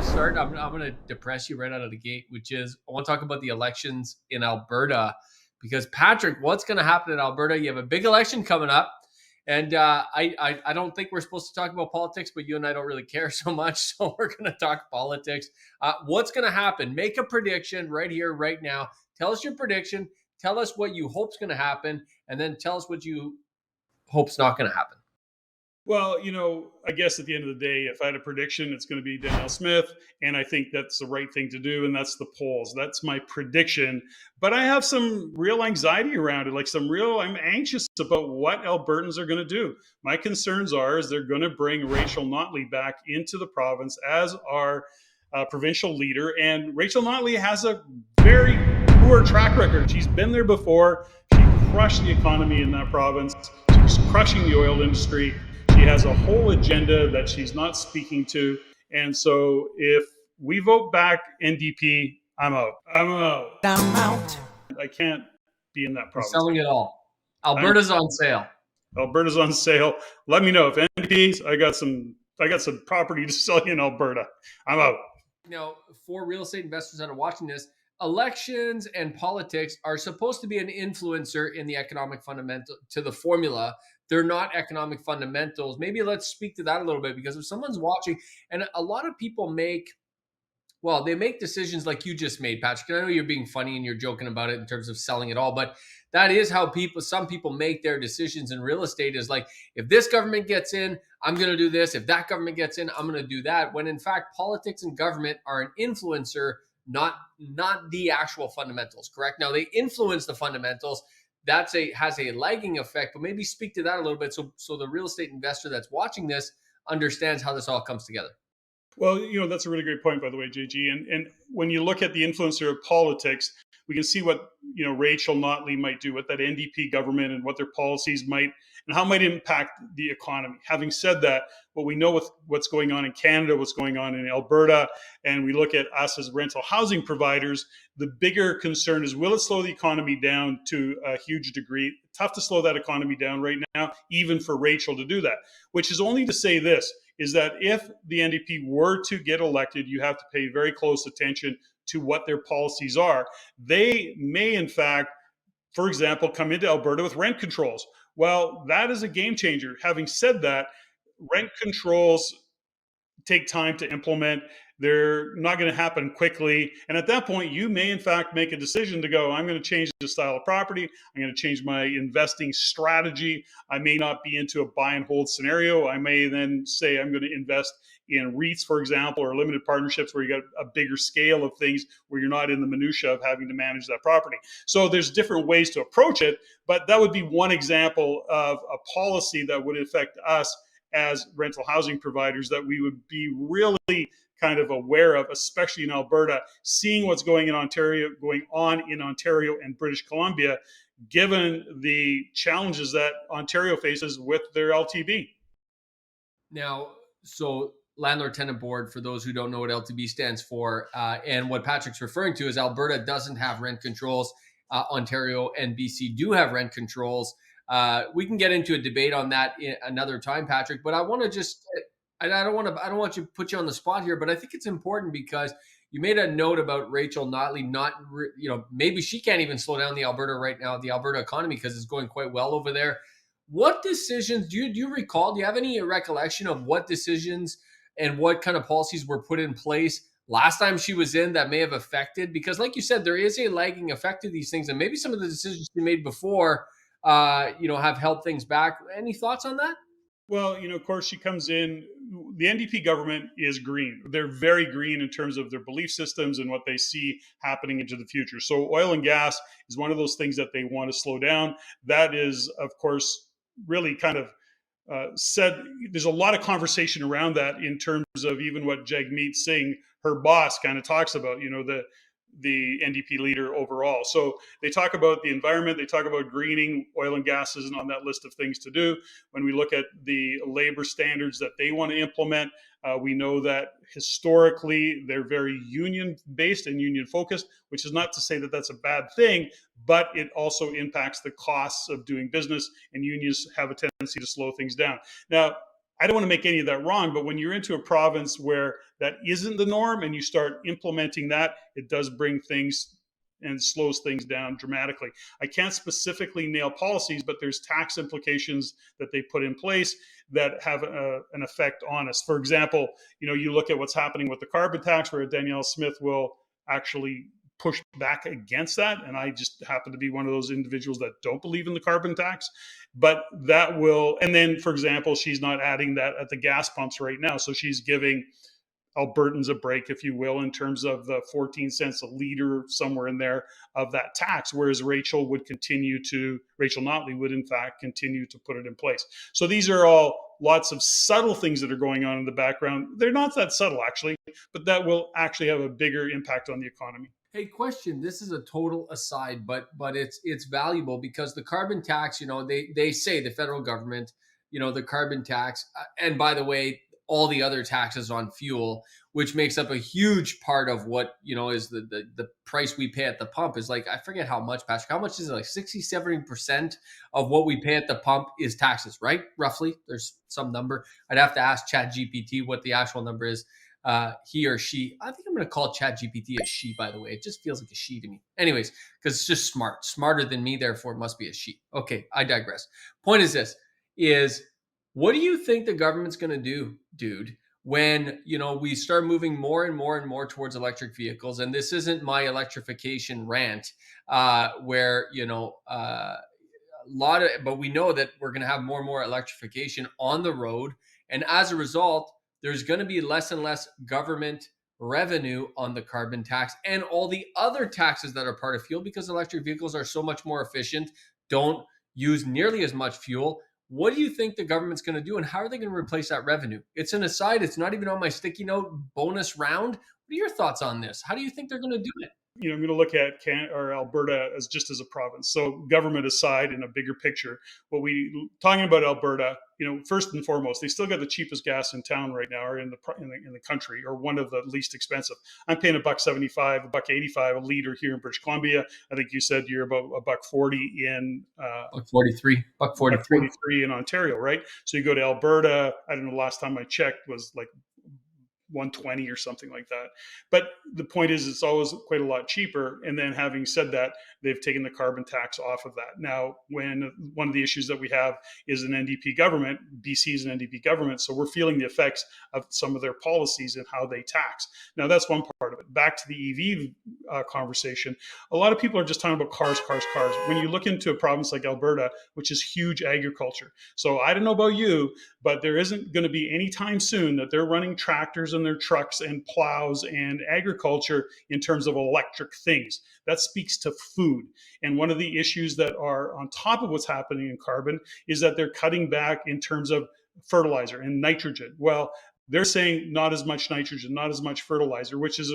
to start. I'm going to depress you right out of the gate, which is I want to talk about the elections in Alberta because Patrick, what's going to happen in Alberta? You have a big election coming up, and I don't think we're supposed to talk about politics, but you and I don't really care so much, so we're going to talk politics. What's going to happen? Make a prediction right here, right now. Tell us your prediction. Tell us what you hope's going to happen, and then tell us what you hope's not going to happen. Well, I guess at the end of the day, if I had a prediction, it's going to be Danielle Smith. And I think that's the right thing to do. And that's the polls. That's my prediction. But I have some real anxiety around it. I'm anxious about what Albertans are going to do. My concerns is they're going to bring Rachel Notley back into the province as our provincial leader. And Rachel Notley has a very poor track record. She's been there before. She crushed the economy in that province. She's crushing the oil industry. She has a whole agenda that she's not speaking to. And so if we vote back NDP, I'm out. I can't be in that province. We're selling it all. Alberta's on sale. Alberta's on sale. Let me know if NDPs, I got some property to sell you in Alberta. I'm out. Now, for real estate investors that are watching this, elections and politics are supposed to be an influencer in the economic fundamental to the formula. They're not economic fundamentals. Maybe let's speak to that a little bit, because if someone's watching, and a lot of people make decisions like you just made, Patrick. And I know you're being funny and you're joking about it in terms of selling it all, but that is how some people make their decisions in real estate, is like, if this government gets in, I'm going to do this. If that government gets in, I'm going to do that. When in fact, politics and government are an influencer, not the actual fundamentals, correct? Now they influence the fundamentals. Has a lagging effect, but maybe speak to that a little bit so the real estate investor that's watching this understands how this all comes together. Well, that's a really great point, by the way, JG. And when you look at the influencer of politics, we can see what, Rachel Notley might do with that NDP government and what their policies might, and how it might impact the economy. Having said that, what we know with what's going on in Canada, what's going on in Alberta, and we look at us as rental housing providers, the bigger concern is, will it slow the economy down to a huge degree? Tough to slow that economy down right now, even for Rachel to do that, which is only to say this, is that if the NDP were to get elected, you have to pay very close attention to what their policies are. They may, in fact, for example, come into Alberta with rent controls. Well, that is a game changer. Having said that, rent controls take time to implement. They're not going to happen quickly. And at that point, you may, in fact, make a decision to go, I'm going to change the style of property. I'm going to change my investing strategy. I may not be into a buy and hold scenario. I may then say I'm going to invest in REITs, for example, or limited partnerships where you got a bigger scale of things where you're not in the minutia of having to manage that property. So there's different ways to approach it, but that would be one example of a policy that would affect us as rental housing providers that we would be really kind of aware of, especially in Alberta, seeing what's going on in Ontario and British Columbia, given the challenges that Ontario faces with their LTB. Now, so landlord tenant board, for those who don't know what LTB stands for, and what Patrick's referring to is Alberta doesn't have rent controls. Ontario and BC do have rent controls. We can get into a debate on that another time, Patrick, but I want to just, and I don't want to put you on the spot here, but I think it's important because you made a note about Rachel Notley maybe she can't even slow down the Alberta economy, because it's going quite well over there. What decisions do you recall? Do you have any recollection of what decisions and what kind of policies were put in place last time she was in that may have affected? Because like you said, there is a lagging effect to these things, and maybe some of the decisions she made before have held things back. Any thoughts on that? Well, of course, she comes in. The NDP government is green. They're very green in terms of their belief systems and what they see happening into the future. So oil and gas is one of those things that they want to slow down. That is, of course, really kind of said. There's a lot of conversation around that in terms of even what Jagmeet Singh, her boss, kind of talks about, the NDP leader overall. So they talk about the environment, they talk about greening. Oil and gas isn't on that list of things to do. When we look at the labor standards that they want to implement, we know that historically they're very union-based and union-focused, which is not to say that that's a bad thing, but it also impacts the costs of doing business, and unions have a tendency to slow things down. Now, I don't want to make any of that wrong, but when you're into a province where that isn't the norm and you start implementing that, it does bring things and slows things down dramatically. I can't specifically nail policies, but there's tax implications that they put in place that have an effect on us. For example, you look at what's happening with the carbon tax, where Danielle Smith will actually push back against that. And I just happen to be one of those individuals that don't believe in the carbon tax. But that will, and then, for example, she's not adding that at the gas pumps right now. So she's giving Albertans a break, if you will, in terms of the 14 cents a liter, somewhere in there, of that tax, whereas Rachel Notley would in fact continue to put it in place. So these are all lots of subtle things that are going on in the background. They're not that subtle, actually, but that will actually have a bigger impact on the economy. Hey, question. This is a total aside, but it's valuable because the carbon tax, they say, the federal government, the carbon tax, and by the way, all the other taxes on fuel, which makes up a huge part of what, is the price we pay at the pump, is like, I forget how much, Patrick, how much is it? Like 60-70% of what we pay at the pump is taxes, right? Roughly. There's some number. I'd have to ask ChatGPT what the actual number is. He or she, I think I'm going to call ChatGPT a she, by the way. It just feels like a she to me. Anyways, because it's just smarter than me, therefore it must be a she. Okay, I digress. Point is this, what do you think the government's going to do, dude, when, we start moving more and more and more towards electric vehicles? And this isn't my electrification rant, where, but we know that we're going to have more and more electrification on the road. And as a result, there's going to be less and less government revenue on the carbon tax and all the other taxes that are part of fuel, because electric vehicles are so much more efficient, don't use nearly as much fuel. What do you think the government's going to do, and how are they going to replace that revenue? It's an aside. It's not even on my sticky note bonus round. What are your thoughts on this? How do you think they're going to do it? I'm going to look at Alberta as just as a province. So government aside, in a bigger picture, talking about Alberta, first and foremost, they still got the cheapest gas in town right now, or in the country, or one of the least expensive. I'm paying $1.75, $1.85 a liter here in British Columbia. I think you said you're about $1.40 in $1.43 in Ontario, right? So you go to Alberta. I don't know. Last time I checked was like 120 or something like that. But the point is, it's always quite a lot cheaper. And then, having said that, they've taken the carbon tax off of that. Now, when one of the issues that we have is an NDP government, BC is an NDP government, so we're feeling the effects of some of their policies and how they tax. Now, that's one part of it. Back to the EV conversation, a lot of people are just talking about cars. When you look into a province like Alberta, which is huge agriculture. So I don't know about you, but there isn't going to be any time soon that they're running tractors and their trucks and plows and agriculture in terms of electric things. That speaks to food. And one of the issues that are on top of what's happening in carbon is that they're cutting back in terms of fertilizer and nitrogen. Well, they're saying not as much nitrogen, not as much fertilizer, which is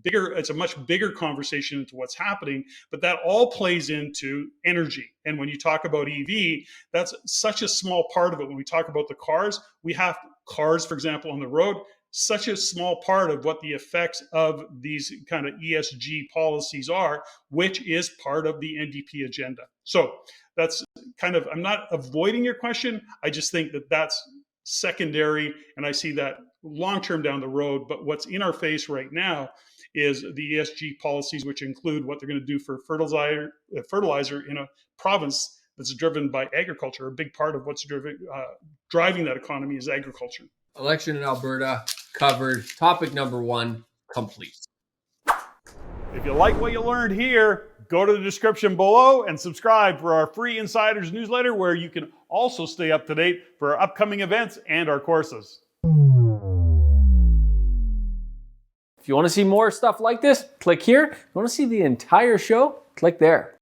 it's a much bigger conversation into what's happening, but that all plays into energy. And when you talk about EV, that's such a small part of it. When we talk about the cars, we have cars, for example, on the road, such a small part of what the effects of these kind of ESG policies are, which is part of the NDP agenda. So that's kind of, I'm not avoiding your question. I just think that that's secondary, and I see that long-term down the road. But what's in our face right now is the ESG policies, which include what they're going to do for fertilizer in a province that's driven by agriculture. A big part of what's driving that economy is agriculture. Election in Alberta covered. Topic number 1 complete. If you like what you learned here, go to the description below and subscribe for our free Insiders newsletter, where you can also stay up to date for our upcoming events and our courses. If you want to see more stuff like this, click here. If you want to see the entire show, click there.